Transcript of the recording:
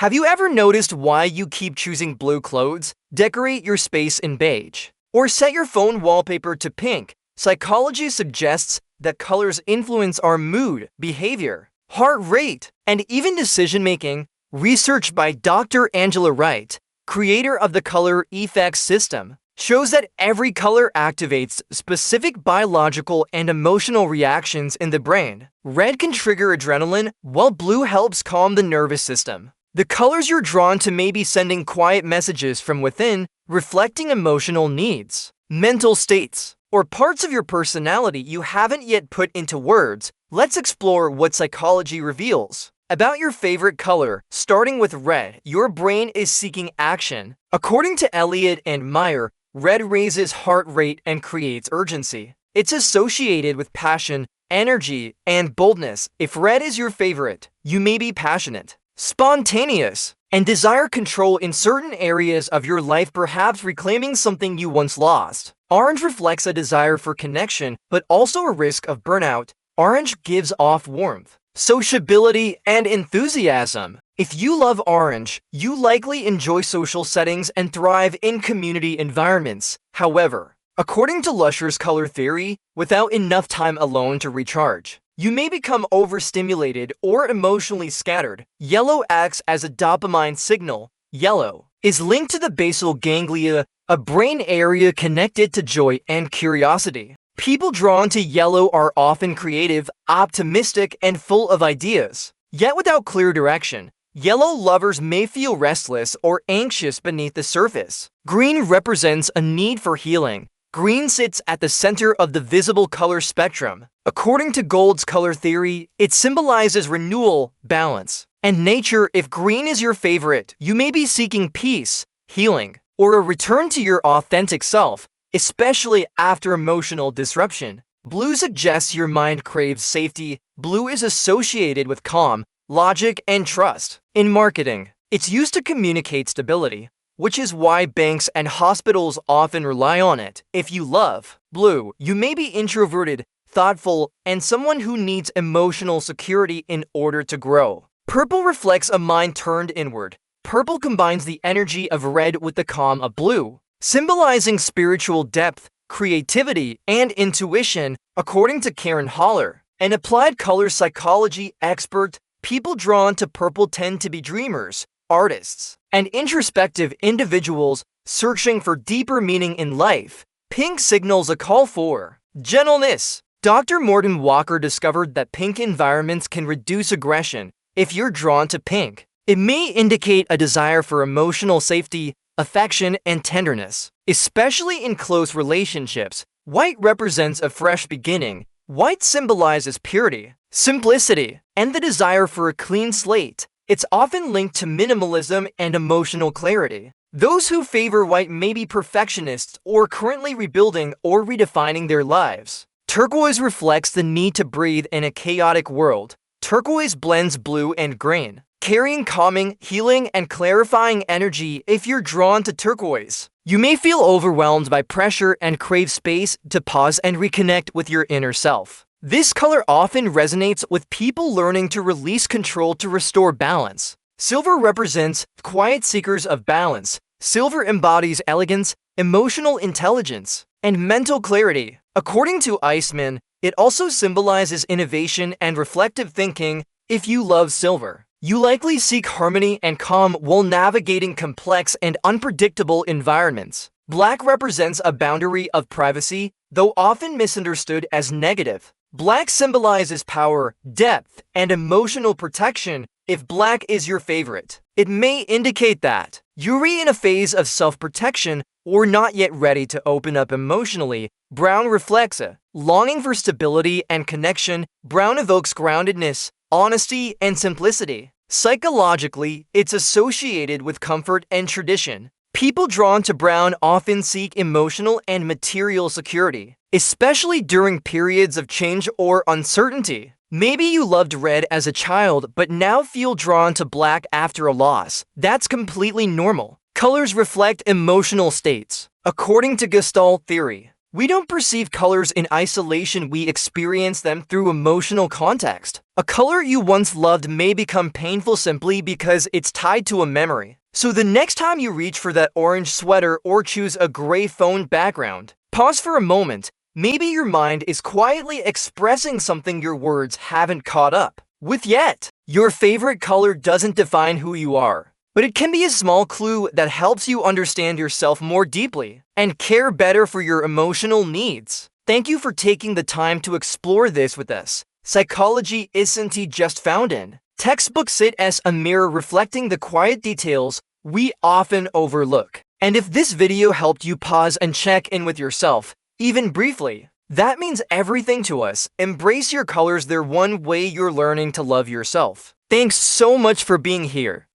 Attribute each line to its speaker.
Speaker 1: Have you ever noticed why you keep choosing blue clothes? Decorate your space in beige, or set your phone wallpaper to pink. Psychology suggests that colors influence our mood, behavior, heart rate, and even decision-making. Research by Dr. Angela Wright, creator of the color effects system, shows that every color activates specific biological and emotional reactions in the brain. Red can trigger adrenaline, while blue helps calm the nervous system. The colors you're drawn to may be sending quiet messages from within, reflecting emotional needs, mental states, or parts of your personality you haven't yet put into words. Let's explore what psychology reveals about your favorite color. Starting with red, your brain is seeking action. According to Elliott and Meyer, red raises heart rate and creates urgency. It's associated with passion, energy, and boldness. If red is your favorite, you may be passionate, spontaneous, and desire control in certain areas of your life, perhaps reclaiming something you once lost. Orange reflects a desire for connection, but also a risk of burnout. Orange gives off warmth, sociability, and enthusiasm. If you love orange, you likely enjoy social settings and thrive in community environments. However, according to Lusher's color theory, without enough time alone to recharge, you may become overstimulated or emotionally scattered. Yellow acts as a dopamine signal. Yellow is linked to the basal ganglia, a brain area connected to joy and curiosity. People drawn to yellow are often creative, optimistic, and full of ideas. Yet without clear direction, yellow lovers may feel restless or anxious beneath the surface. Green represents a need for healing. Green sits at the center of the visible color spectrum. According to Gould's color theory, it symbolizes renewal, balance, and nature. If green is your favorite, you may be seeking peace, healing, or a return to your authentic self, especially after emotional disruption. Blue suggests your mind craves safety. Blue is associated with calm, logic, and trust. In marketing, it's used to communicate stability, which is why banks and hospitals often rely on it. If you love blue, you may be introverted, thoughtful, and someone who needs emotional security in order to grow. Purple reflects a mind turned inward. Purple combines the energy of red with the calm of blue, symbolizing spiritual depth, creativity, and intuition. According to Karen Haller, an applied color psychology expert, people drawn to purple tend to be dreamers, artists, and introspective individuals searching for deeper meaning in life. Pink signals a call for gentleness. Dr. Morton Walker discovered that pink environments can reduce aggression. If you're drawn to pink, it may indicate a desire for emotional safety, affection, and tenderness, especially in close relationships. White represents a fresh beginning. White symbolizes purity, simplicity, and the desire for a clean slate. It's often linked to minimalism and emotional clarity. Those who favor white may be perfectionists or currently rebuilding or redefining their lives. Turquoise reflects the need to breathe in a chaotic world. Turquoise blends blue and green, carrying calming, healing, and clarifying energy. If you're drawn to turquoise, you may feel overwhelmed by pressure and crave space to pause and reconnect with your inner self. This color often resonates with people learning to release control to restore balance. Silver represents quiet seekers of balance. Silver embodies elegance, emotional intelligence, and mental clarity. According to Eisman, it also symbolizes innovation and reflective thinking. If you love silver, you likely seek harmony and calm while navigating complex and unpredictable environments. Black represents a boundary of privacy, though often misunderstood as negative. Black symbolizes power, depth, and emotional protection. If black is your favorite, it may indicate that you're in a phase of self-protection or not yet ready to open up emotionally. Brown reflects a longing for stability and connection. Brown evokes groundedness, honesty, and simplicity. Psychologically, it's associated with comfort and tradition. People drawn to brown often seek emotional and material security, especially during periods of change or uncertainty. Maybe you loved red as a child but now feel drawn to black after a loss. That's completely normal. Colors reflect emotional states. According to Gestalt theory, We don't perceive colors in isolation, we experience them through emotional context. A color you once loved may become painful simply because it's tied to a memory. So the next time you reach for that orange sweater or choose a gray phone background, pause for a moment. Maybe your mind is quietly expressing something your words haven't caught up with yet. Your favorite color doesn't define who you are, but it can be a small clue that helps you understand yourself more deeply and care better for your emotional needs. Thank you for taking the time to explore this with us. Psychology isn't just found in textbooks, it as a mirror reflecting the quiet details we often overlook. And if this video helped you pause and check in with yourself, even briefly, that means everything to us. Embrace your colors, they're one way you're learning to love yourself. Thanks so much for being here.